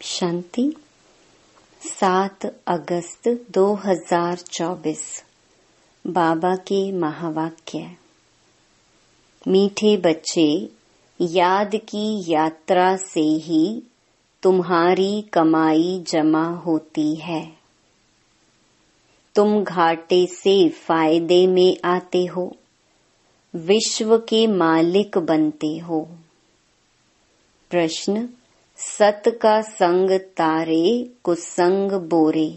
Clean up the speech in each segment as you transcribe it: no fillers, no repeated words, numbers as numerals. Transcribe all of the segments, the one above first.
शांति। 7 अगस्त 2024 बाबा के महावाक्य। मीठे बच्चे, याद की यात्रा से ही तुम्हारी कमाई जमा होती है। तुम घाटे से फायदे में आते हो, विश्व के मालिक बनते हो। प्रश्न: सत का संग तारे, कुसंग बोरे,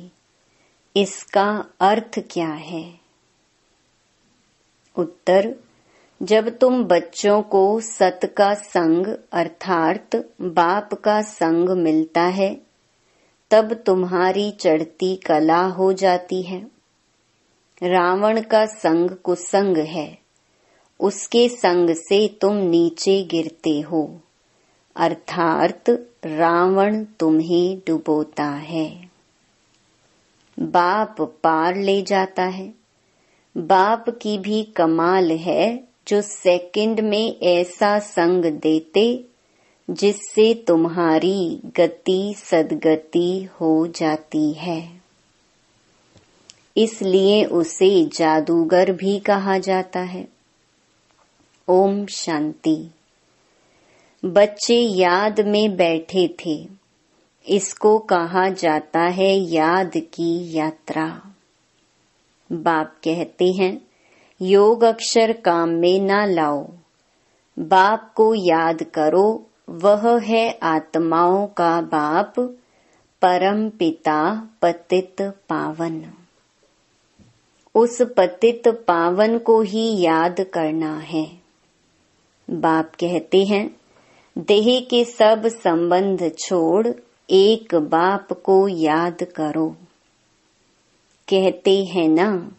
इसका अर्थ क्या है? उत्तर: जब तुम बच्चों को सत का संग अर्थात बाप का संग मिलता है, तब तुम्हारी चढ़ती कला हो जाती है। रावण का संग कुसंग है, उसके संग से तुम नीचे गिरते हो, अर्थात रावण तुम्हें डुबोता है। बाप पार ले जाता है। बाप की भी कमाल है, जो सेकंड में ऐसा संग देते जिससे तुम्हारी गति सदगति हो जाती है। इसलिए उसे जादूगर भी कहा जाता है। ओम शांति। बच्चे याद में बैठे थे, इसको कहा जाता है याद की यात्रा। बाप कहते हैं, योग अक्षर काम में ना लाओ, बाप को याद करो, वह है आत्माओं का बाप, परम पिता पतित पावन। उस पतित पावन को ही याद करना है। बाप कहते हैं, देह के सब संबंध छोड़ एक बाप को याद करो। कहते हैं ना,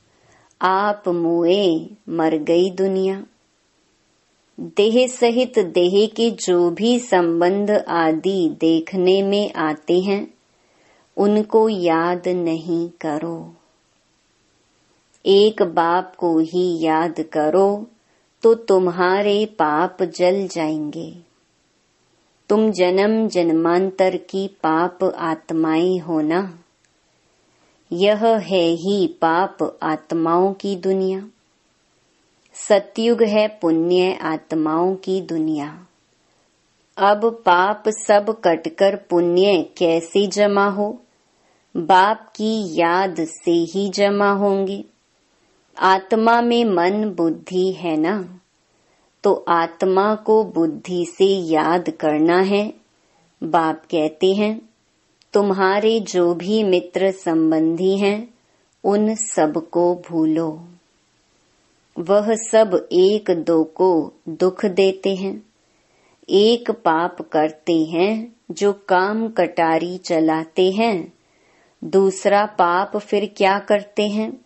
आप मुए मर गई दुनिया। देह सहित देह के जो भी संबंध आदि देखने में आते हैं, उनको याद नहीं करो। एक बाप को ही याद करो तो तुम्हारे पाप जल जाएंगे। तुम जन्म जन्मांतर की पाप आत्माएं हो ना। यह है ही पाप आत्माओं की दुनिया। सतयुग है पुण्य आत्माओं की दुनिया। अब पाप सब कटकर पुण्य कैसे जमा हो? बाप की याद से ही जमा होंगे। आत्मा में मन बुद्धि है ना, तो आत्मा को बुद्धि से याद करना है। बाप कहते हैं, तुम्हारे जो भी मित्र संबंधी हैं, उन सबको भूलो। वह सब एक दो को दुख देते हैं। एक पाप करते हैं जो काम कटारी चलाते हैं। दूसरा पाप फिर क्या करते हैं?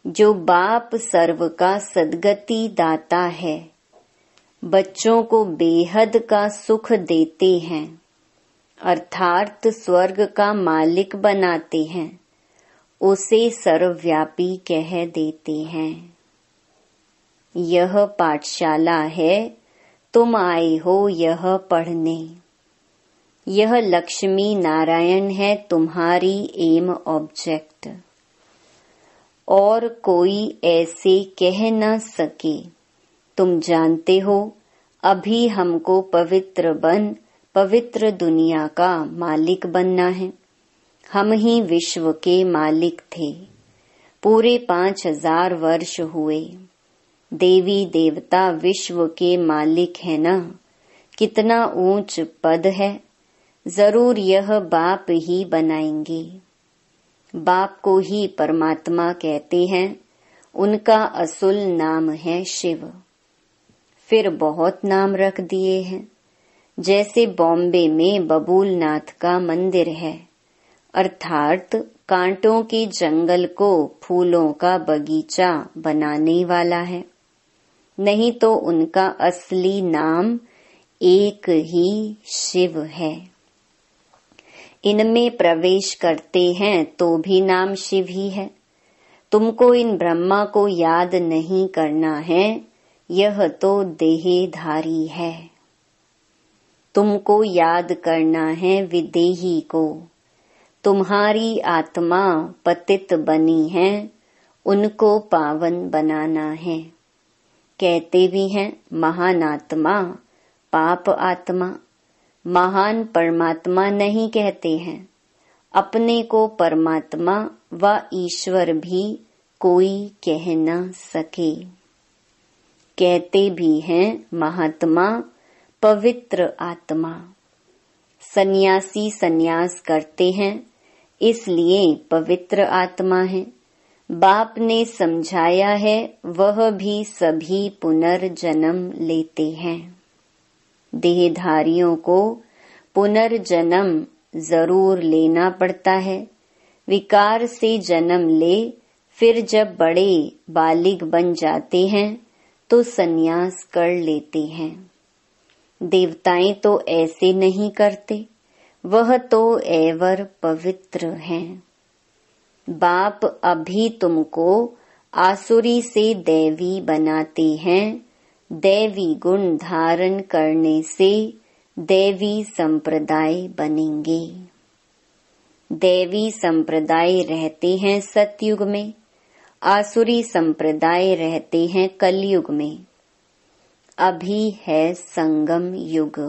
जो बाप सर्व का सदगति दाता है, बच्चों को बेहद का सुख देते हैं, अर्थात स्वर्ग का मालिक बनाते हैं, उसे सर्वव्यापी कह देते हैं। यह पाठशाला है, तुम आए हो यह पढ़ने। यह लक्ष्मी नारायण है तुम्हारी एम ऑब्जेक्ट। और कोई ऐसे कह न सके। तुम जानते हो, अभी हमको पवित्र दुनिया का मालिक बनना है। हम ही विश्व के मालिक थे। पूरे 5000 वर्ष हुए। देवी देवता विश्व के मालिक है ना। कितना ऊंच पद है। जरूर यह बाप ही बनाएंगे। बाप को ही परमात्मा कहते हैं। उनका असुल नाम है शिव। फिर बहुत नाम रख दिए हैं। जैसे बॉम्बे में बबूलनाथ का मंदिर है, अर्थात कांटों के जंगल को फूलों का बगीचा बनाने वाला है। नहीं तो उनका असली नाम एक ही शिव है। इनमें प्रवेश करते हैं तो भी नाम शिव ही है। तुमको इन ब्रह्मा को याद नहीं करना है, यह तो देहधारी है। तुमको याद करना है विदेही को। तुम्हारी आत्मा पतित बनी है, उनको पावन बनाना है। कहते भी हैं महान आत्मा, पाप आत्मा। महान परमात्मा नहीं कहते हैं। अपने को परमात्मा व ईश्वर भी कोई कह न सके। कहते भी हैं महात्मा, पवित्र आत्मा। सन्यासी सन्यास करते हैं, इसलिए पवित्र आत्मा है। बाप ने समझाया है, वह भी सभी पुनर्जन्म लेते हैं। देहधारियों को पुनर्जन्म जरूर लेना पड़ता है। विकार से जन्म ले, फिर जब बड़े बालिग बन जाते हैं तो सन्यास कर लेते हैं। देवताएं तो ऐसे नहीं करते, वह तो एवर पवित्र हैं। बाप अभी तुमको आसुरी से दैवी बनाते हैं। दैवी गुण धारण करने से दैवी संप्रदाय बनेंगे। दैवी संप्रदाय रहते हैं सतयुग में, आसुरी संप्रदाय रहते हैं कलयुग में। अभी है संगम युग।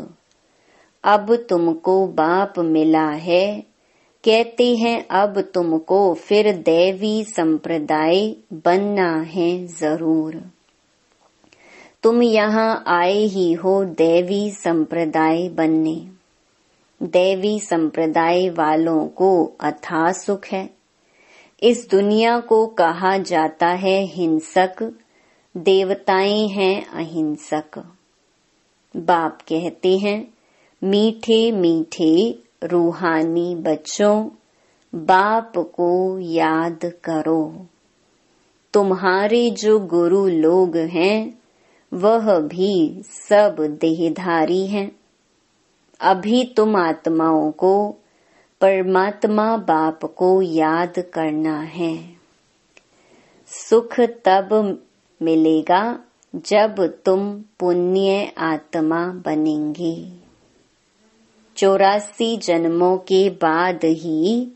अब तुमको बाप मिला है, कहते हैं अब तुमको फिर दैवी संप्रदाय बनना है जरूर। तुम यहाँ आए ही हो दैवी संप्रदाय बनने। दैवी संप्रदाय वालों को अथाह सुख है। इस दुनिया को कहा जाता है हिंसक, देवताएं हैं अहिंसक। बाप कहते हैं मीठे मीठे रूहानी बच्चों, बाप को याद करो। तुम्हारे जो गुरु लोग हैं वह भी सब देहधारी हैं। अभी तुम आत्माओं को परमात्मा बाप को याद करना है। सुख तब मिलेगा जब तुम पुण्य आत्मा बनेंगे। 84 जन्मों के बाद ही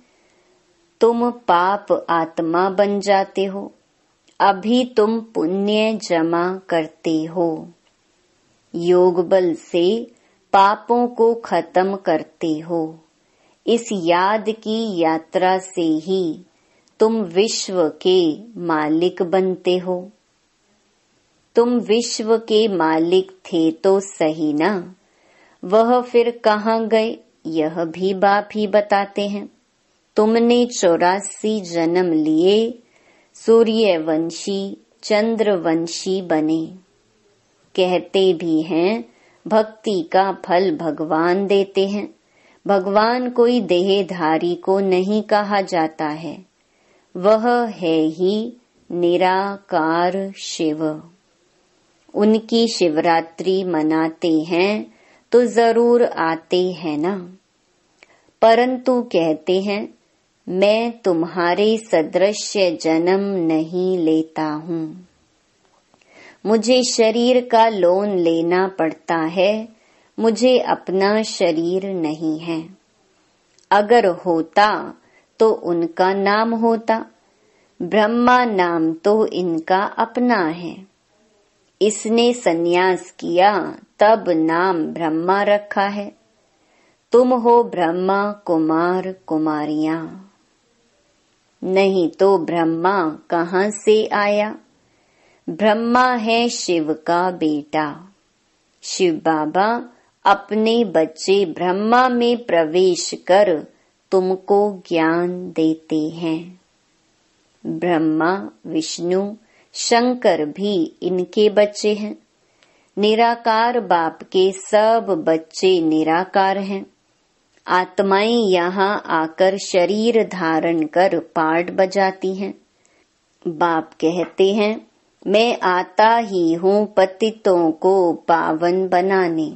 तुम पाप आत्मा बन जाते हो। अभी तुम पुण्य जमा करते हो। योग बल से पापों को खत्म करते हो। इस याद की यात्रा से ही तुम विश्व के मालिक बनते हो। तुम विश्व के मालिक थे तो सही ना, वह फिर कहाँ गए यह भी बाप ही बताते हैं। तुमने 84 जन्म लिए, सूर्यवंशी चंद्रवंशी बने। कहते भी हैं भक्ति का फल भगवान देते हैं। भगवान कोई देहधारी को नहीं कहा जाता है, वह है ही निराकार शिव। उनकी शिवरात्रि मनाते हैं तो जरूर आते हैं ना। परंतु कहते हैं मैं तुम्हारे सदृश्य जन्म नहीं लेता हूँ। मुझे शरीर का लोन लेना पड़ता है, मुझे अपना शरीर नहीं है। अगर होता तो उनका नाम होता। ब्रह्मा नाम तो इनका अपना है। इसने सन्यास किया तब नाम ब्रह्मा रखा है। तुम हो ब्रह्मा कुमार कुमारियां। नहीं तो ब्रह्मा कहाँ से आया? ब्रह्मा है शिव का बेटा। शिव बाबा अपने बच्चे ब्रह्मा में प्रवेश कर तुमको ज्ञान देते हैं। ब्रह्मा विष्णु शंकर भी इनके बच्चे हैं। निराकार बाप के सब बच्चे निराकार हैं। आत्माएं यहाँ आकर शरीर धारण कर पाठ बजाती हैं। बाप कहते हैं मैं आता ही हूँ पतितों को पावन बनाने।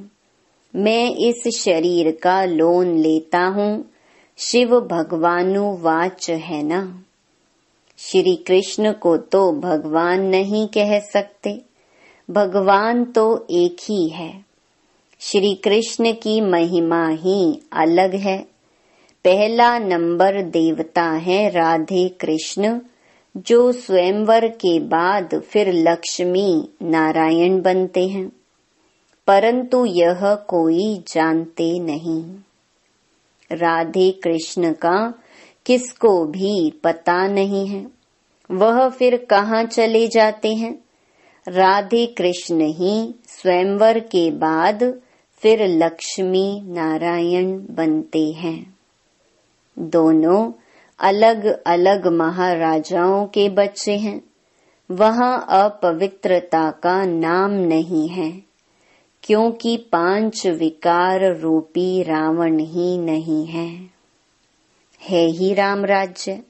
मैं इस शरीर का लोन लेता हूँ। शिव भगवानुवाच है ना। श्री कृष्ण को तो भगवान नहीं कह सकते, भगवान तो एक ही है। श्री कृष्ण की महिमा ही अलग है। पहला नंबर देवता है राधे कृष्ण, जो स्वयंवर के बाद फिर लक्ष्मी नारायण बनते हैं, परंतु यह कोई जानते नहीं। राधे कृष्ण का किसको भी पता नहीं है, वह फिर कहाँ चले जाते हैं। राधे कृष्ण ही स्वयंवर के बाद फिर लक्ष्मी नारायण बनते हैं। दोनों अलग अलग महाराजाओं के बच्चे हैं। वहाँ अपवित्रता का नाम नहीं है, क्योंकि 5 विकार रूपी रावण ही नहीं है ही राम राज्य।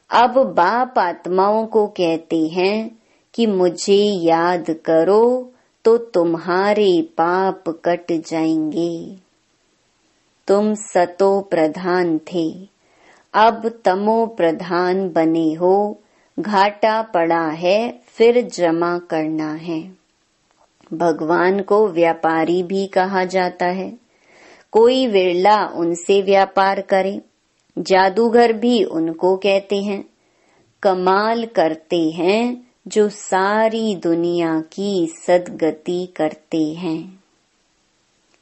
अब बाप आत्माओं को कहते हैं कि मुझे याद करो तो तुम्हारे पाप कट जाएंगे। तुम सतो प्रधान थे, अब तमो प्रधान बने हो। घाटा पड़ा है, फिर जमा करना है। भगवान को व्यापारी भी कहा जाता है। कोई विरला उनसे व्यापार करे। जादूगर भी उनको कहते हैं। कमाल करते हैं जो सारी दुनिया की सद्गति करते हैं।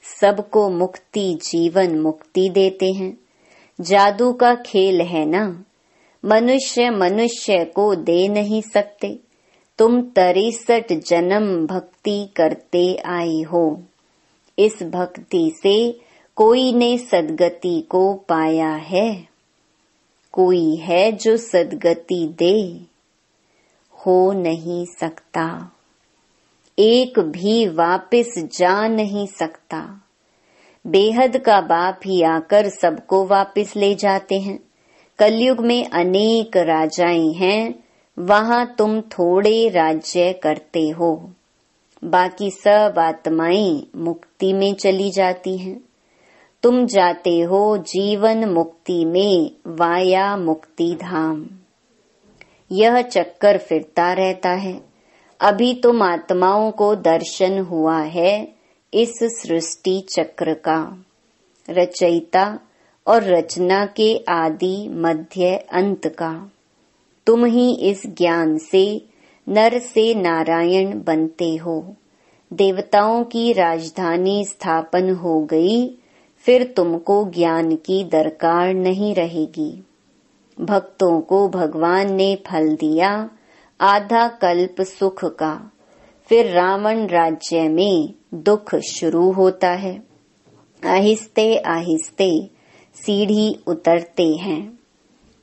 सबको मुक्ति जीवन मुक्ति देते हैं। जादू का खेल है ना, मनुष्य मनुष्य को दे नहीं सकते। तुम 63 जन्म भक्ति करते आए हो। इस भक्ति से कोई ने सद्गति को पाया है? कोई है जो सद्गति दे? हो नहीं सकता। एक भी वापस जा नहीं सकता। बेहद का बाप ही आकर सबको वापस ले जाते हैं। कलयुग में अनेक राजाएं हैं, वहाँ तुम थोड़े राज्य करते हो। बाकी सब आत्माएं मुक्ति में चली जाती हैं। तुम जाते हो जीवन मुक्ति में वाया मुक्ति धाम। यह चक्कर फिरता रहता है। अभी तुम आत्माओं को दर्शन हुआ है इस सृष्टि चक्र का, रचयिता और रचना के आदि मध्य अंत का। तुम ही इस ज्ञान से नर से नारायण बनते हो। देवताओं की राजधानी स्थापन हो गई, फिर तुमको ज्ञान की दरकार नहीं रहेगी। भक्तों को भगवान ने फल दिया आधा कल्प सुख का, फिर रावण राज्य में दुख शुरू होता है। आहिस्ते आहिस्ते सीढ़ी उतरते हैं।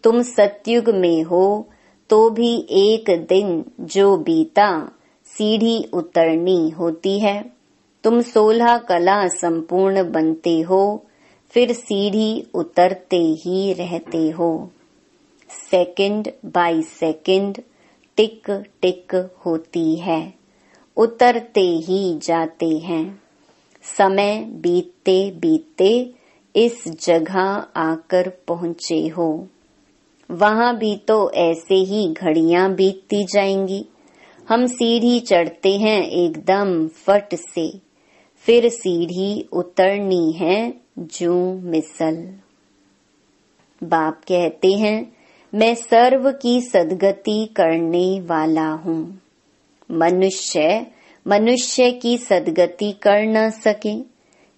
तुम सतयुग में हो तो भी एक दिन जो बीता सीढ़ी उतरनी होती है। तुम 16 कला संपूर्ण बनते हो, फिर सीढ़ी उतरते ही रहते हो। सेकंड बाय सेकंड टिक टिक होती है, उतरते ही जाते हैं। समय बीतते बीतते इस जगह आकर पहुँचे हो। वहाँ भी तो ऐसे ही घड़ियां बीतती जाएंगी। हम सीढ़ी चढ़ते हैं एकदम फट से, फिर सीढ़ी उतरनी है जूं मिसल। बाप कहते हैं मैं सर्व की सद्गति करने वाला हूँ। मनुष्य की सद्गति कर न सके,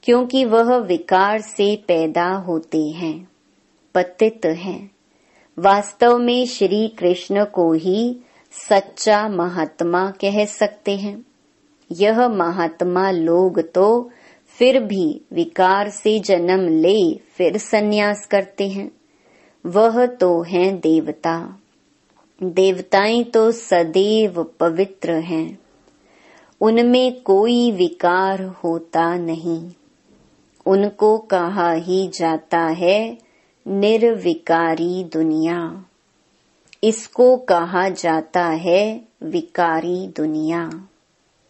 क्योंकि वह विकार से पैदा होते हैं, पतित हैं। वास्तव में श्री कृष्ण को ही सच्चा महात्मा कह सकते हैं। यह महात्मा लोग तो फिर भी विकार से जन्म ले फिर संन्यास करते हैं। वह तो हैं देवता। देवताएं तो सदैव पवित्र हैं, उनमें कोई विकार होता नहीं। उनको कहा ही जाता है निर्विकारी दुनिया। इसको कहा जाता है विकारी दुनिया।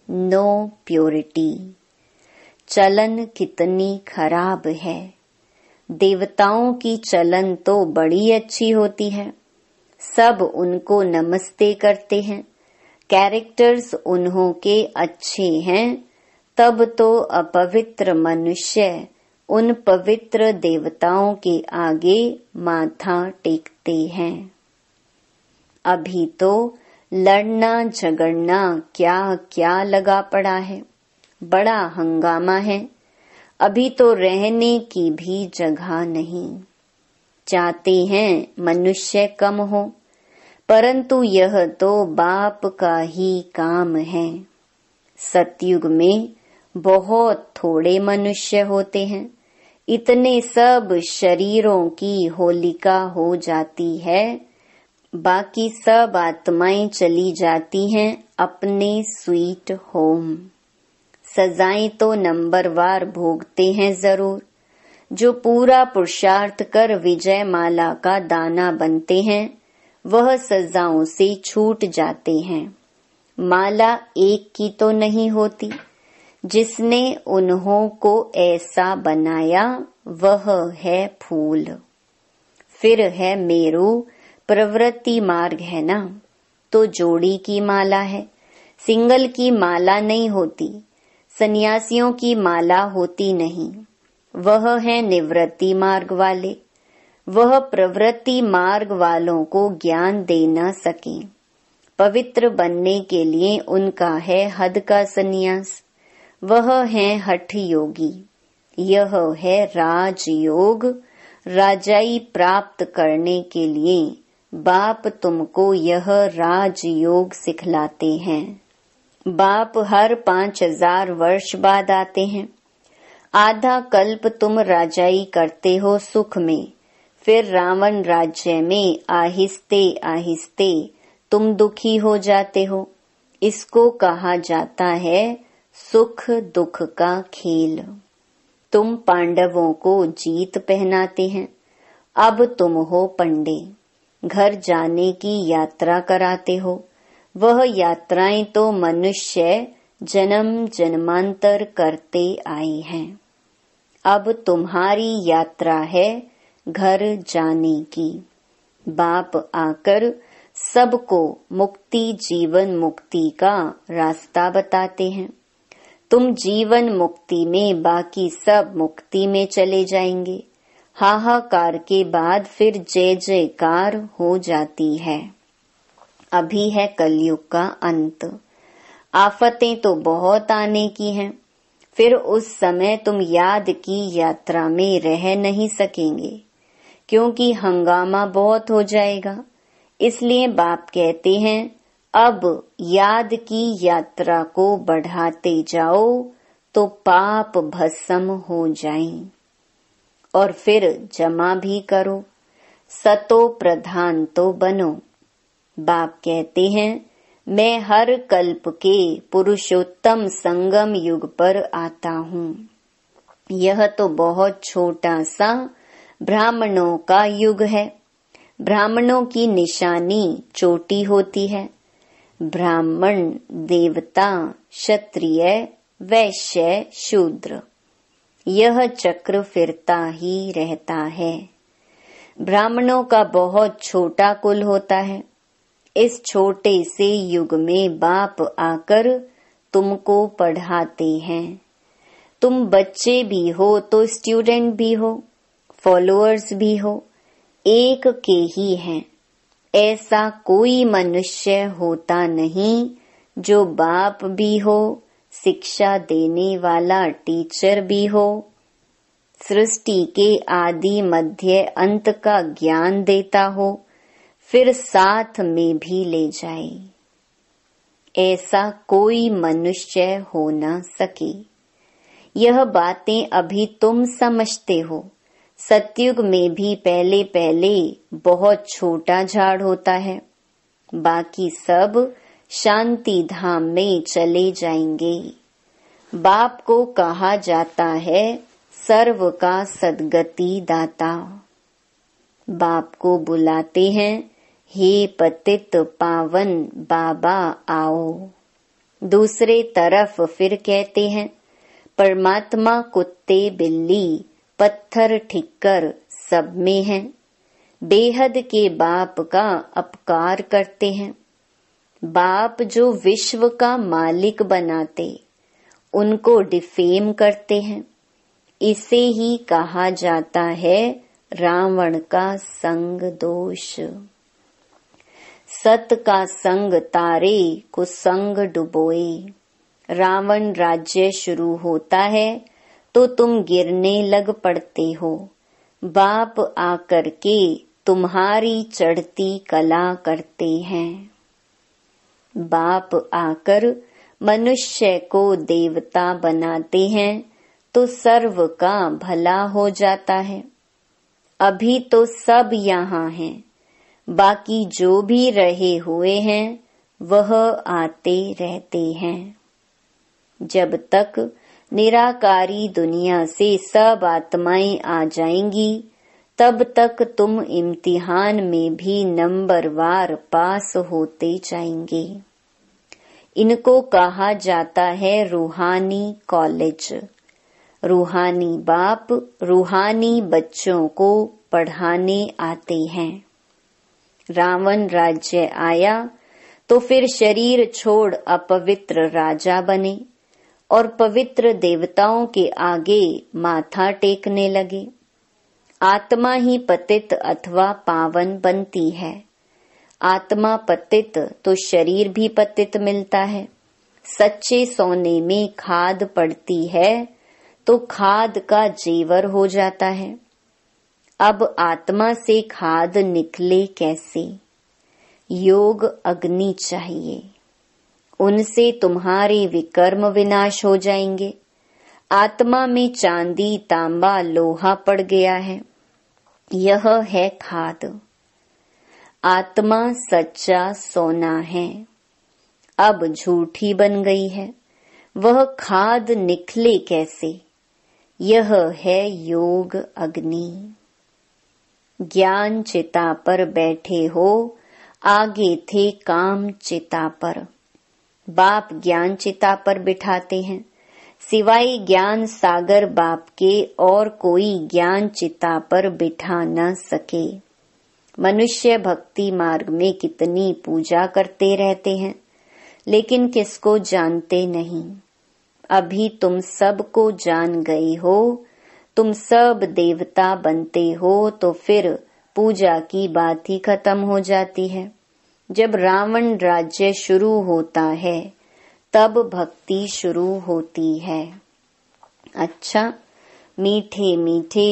No purity. चलन कितनी खराब है। देवताओं की चलन तो बड़ी अच्छी होती है। सब उनको नमस्ते करते हैं। कैरेक्टर्स उन्हों के अच्छे हैं, तब तो अपवित्र मनुष्य उन पवित्र देवताओं के आगे माथा टेकते हैं। अभी तो लड़ना झगड़ना क्या क्या लगा पड़ा है, बड़ा हंगामा है। अभी तो रहने की भी जगह नहीं। चाहते हैं मनुष्य कम हो, परंतु यह तो बाप का ही काम है। सतयुग में बहुत थोड़े मनुष्य होते हैं, इतने सब शरीरों की होलिका हो जाती है। बाकी सब आत्माएं चली जाती हैं अपने स्वीट होम। सजाएं तो नंबरवार भोगते हैं जरूर। जो पूरा पुरुषार्थ कर विजय माला का दाना बनते हैं, वह सजाओं से छूट जाते हैं। माला एक की तो नहीं होती। जिसने उन्हों को ऐसा बनाया वह है फूल। फिर है मेरू, प्रवृत्ति मार्ग है ना, तो जोड़ी की माला है, सिंगल की माला नहीं होती। सन्यासियों की माला होती नहीं, वह है निवृत्ति मार्ग वाले। वह प्रवृत्ति मार्ग वालों को ज्ञान दे न सके। पवित्र बनने के लिए उनका है हद का सन्यास। वह है हठ योगी। यह है राजयोग। राजाई प्राप्त करने के लिए बाप तुमको यह राजयोग सिखलाते हैं। बाप हर 5000 वर्ष बाद आते हैं। आधा कल्प तुम राजाई करते हो सुख में, फिर रावण राज्य में आहिस्ते आहिस्ते तुम दुखी हो जाते हो। इसको कहा जाता है सुख दुख का खेल। तुम पांडवों को जीत पहनाते हैं, अब तुम हो पंडे। घर जाने की यात्रा कराते हो। वह यात्राएं तो मनुष्य जन्म जन्मांतर करते आए हैं। अब तुम्हारी यात्रा है घर जाने की। बाप आकर सबको मुक्ति जीवन मुक्ति का रास्ता बताते हैं। तुम जीवन मुक्ति में, बाकी सब मुक्ति में चले जाएंगे। हाहाकार के बाद फिर जय जयकार हो जाती है। अभी है कलयुग का अंत। आफतें तो बहुत आने की हैं। फिर उस समय तुम याद की यात्रा में रह नहीं सकेंगे, क्योंकि हंगामा बहुत हो जाएगा। इसलिए बाप कहते हैं अब याद की यात्रा को बढ़ाते जाओ तो पाप भस्म हो जाएं, और फिर जमा भी करो। सतो प्रधान तो बनो। बाप कहते हैं मैं हर कल्प के पुरुषोत्तम संगम युग पर आता हूँ। यह तो बहुत छोटा सा ब्राह्मणों का युग है। ब्राह्मणों की निशानी चोटी होती है। ब्राह्मण, देवता, क्षत्रिय, वैश्य, शूद्र, यह चक्र फिरता ही रहता है। ब्राह्मणों का बहुत छोटा कुल होता है। इस छोटे से युग में बाप आकर तुमको पढ़ाते हैं। तुम बच्चे भी हो तो स्टूडेंट भी हो, फॉलोअर्स भी हो, एक के ही हैं। ऐसा कोई मनुष्य होता नहीं जो बाप भी हो, शिक्षा देने वाला टीचर भी हो, सृष्टि के आदि मध्य अंत का ज्ञान देता हो, फिर साथ में भी ले जाए। ऐसा कोई मनुष्य हो न सके। यह बातें अभी तुम समझते हो। सतयुग में भी पहले पहले बहुत छोटा झाड़ होता है, बाकी सब शांति धाम में चले जाएंगे। बाप को कहा जाता है सर्व का सद्गति दाता। बाप को बुलाते हैं हे पतित पावन बाबा आओ। दूसरे तरफ फिर कहते हैं परमात्मा कुत्ते बिल्ली पत्थर ठिक्कर सब में है। बेहद के बाप का अपकार करते हैं। बाप जो विश्व का मालिक बनाते उनको डिफेम करते हैं। इसे ही कहा जाता है रावण का संग दोष। सत का संग तारे कुसंग डुबोए। रावण राज्य शुरू होता है तो तुम गिरने लग पड़ते हो। बाप आकर के तुम्हारी चढ़ती कला करते हैं। बाप आकर मनुष्य को देवता बनाते हैं तो सर्व का भला हो जाता है। अभी तो सब यहाँ हैं, बाकी जो भी रहे हुए हैं वह आते रहते हैं। जब तक निराकारी दुनिया से सब आत्माएं आ जाएंगी तब तक तुम इम्तिहान में भी नंबरवार पास होते जाएंगे। इनको कहा जाता है रूहानी कॉलेज। रूहानी बाप रूहानी बच्चों को पढ़ाने आते हैं। रावण राज्य आया तो फिर शरीर छोड़ अपवित्र राजा बने और पवित्र देवताओं के आगे माथा टेकने लगे। आत्मा ही पतित अथवा पावन बनती है। आत्मा पतित तो शरीर भी पतित मिलता है। सच्चे सोने में खाद पड़ती है तो खाद का जेवर हो जाता है। अब आत्मा से खाद निकले कैसे? योग अग्नि चाहिए, उनसे तुम्हारे विकर्म विनाश हो जाएंगे। आत्मा में चांदी तांबा लोहा पड़ गया है, यह है खाद। आत्मा सच्चा सोना है, अब झूठी बन गई है, वह खाद निकले कैसे? यह है योग अग्नि। ज्ञान चिता पर बैठे हो, आगे थे काम चिता पर। बाप ज्ञान चिता पर बिठाते हैं, सिवाय ज्ञान सागर बाप के और कोई ज्ञान चिता पर बिठा न सके। मनुष्य भक्ति मार्ग में कितनी पूजा करते रहते हैं, लेकिन किसको जानते नहीं। अभी तुम सबको जान गए हो, तुम सब देवता बनते हो तो फिर पूजा की बात ही खत्म हो जाती है। जब रावण राज्य शुरू होता है तब भक्ति शुरू होती है। अच्छा, मीठे मीठे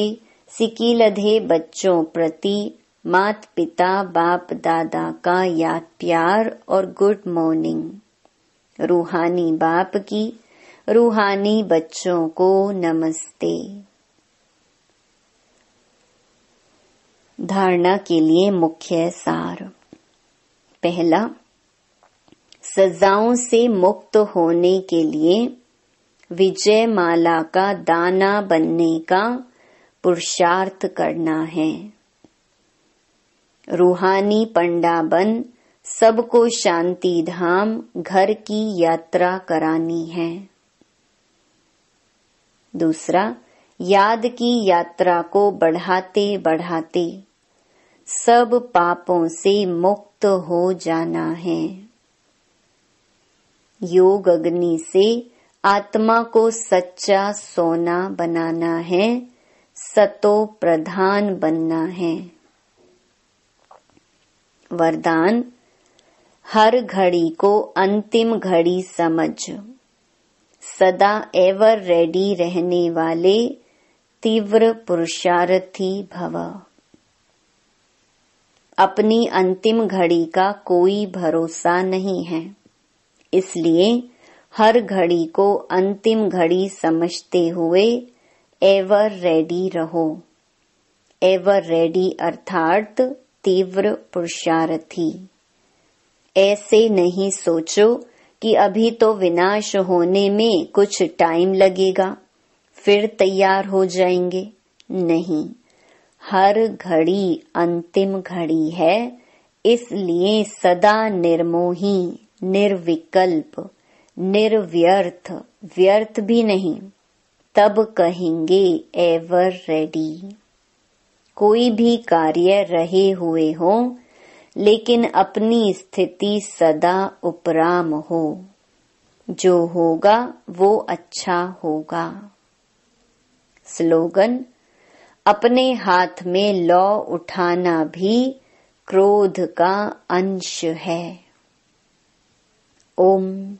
सिकीलधे बच्चों प्रति मात पिता बाप दादा का याद प्यार और गुड मॉर्निंग। रूहानी बाप की रूहानी बच्चों को नमस्ते। धारणा के लिए मुख्य सार। पहला, सजाओं से मुक्त होने के लिए विजय माला का दाना बनने का पुरुषार्थ करना है। रूहानी पंडा बन सबको शांति धाम घर की यात्रा करानी है। दूसरा, याद की यात्रा को बढ़ाते बढ़ाते सब पापों से मुक्त हो जाना है। योग अग्नि से आत्मा को सच्चा सोना बनाना है, सतो प्रधान बनना है। वरदान, हर घड़ी को अंतिम घड़ी समझ सदा एवर रेडी रहने वाले तीव्र पुरुषार्थी भव। अपनी अंतिम घड़ी का कोई भरोसा नहीं है, इसलिए हर घड़ी को अंतिम घड़ी समझते हुए एवर रेडी रहो। एवर रेडी अर्थात तीव्र पुरुषार्थी। ऐसे नहीं सोचो कि अभी तो विनाश होने में कुछ टाइम लगेगा, फिर तैयार हो जाएंगे। नहीं, हर घड़ी अंतिम घड़ी है, इसलिए सदा निर्मोही, निर्विकल्प, निर्व्यर्थ, व्यर्थ भी नहीं, तब कहेंगे एवर रेडी। कोई भी कार्य रहे हुए हो, लेकिन अपनी स्थिति सदा उपराम हो। जो होगा वो अच्छा होगा। स्लोगन, अपने हाथ में लौ उठाना भी क्रोध का अंश है। ओम